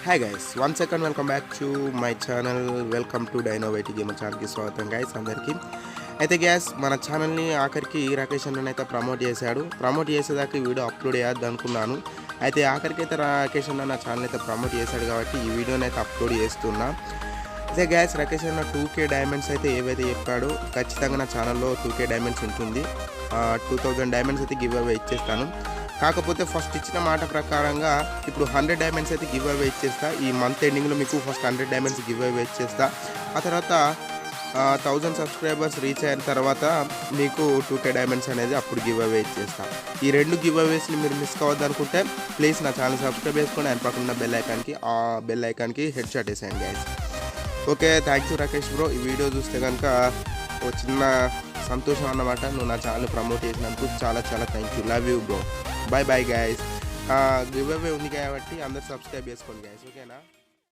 Hi guys, once again welcome back to my channel. Welcome to DINO gamer channel ki స్వాగతం guys అందరికి. అయితే gas మన ఛానల్ని ఆఖరికి రాకేష్ అన్న అయితే ప్రమోట్ చేసేదాకా ఈ వీడియో అప్లోడ్ చేయొద్దు అనుకున్నాను. అయితే ఆఖరికి అయితే రాకేష్ అన్న నా ఛానల్ అయితే ప్రమోట్ చేశాడు కాబట్టి ఈ వీడియోని అయితే అప్లోడ్ చేస్తున్నా. అయితే గ్యాస్ రాకేష్ అన్న 2K డైమండ్స్ అయితే ఏవైతే చెప్పాడో ఖచ్చితంగా నా ఛానల్లో 2K డైమండ్స్ ఉంటుంది. 2000 డైమండ్స్ అయితే గివ్ అవే ఇచ్చేస్తాను. కాకపోతే ఫస్ట్ ఇచ్చిన మాట ప్రకారంగా ఇప్పుడు 100 డైమండ్స్ అయితే గివ్ అవే ఇచ్చేస్తా. ఈ మంత్ ఎండింగ్లో మీకు ఫస్ట్ 100 డైమండ్స్ గివ్ అవే ఇచ్చేస్తా. ఆ తర్వాత 1000 సబ్స్క్రైబర్స్ రీచ్ అయిన తర్వాత మీకు 2K డైమండ్స్ అనేది అప్పుడు గివ్ అవే ఇచ్చేస్తా. ఈ రెండు గివ్ అవేస్ని మీరు మిస్ కావద్దు అనుకుంటే ప్లీజ్ నా ఛానల్ సబ్స్క్రైబ్ చేసుకొని ఆయన పక్కన బెల్ ఐకాన్కి హెడ్ షాట్ వేసేయండి guys. Okay, thank you Rakesh bro. ఈ వీడియో చూస్తే కనుక ఓ చిన్న సంతోషం అన్నమాట. నువ్వు నా ఛానల్ ప్రమోట్ చేసినందుకు చాలా thank you. Love you bro. Bye guys. Give away ఉంది కాబట్టి అందరు సబ్స్క్రైబ్ చేసుకోండి గైస్, ఓకేనా.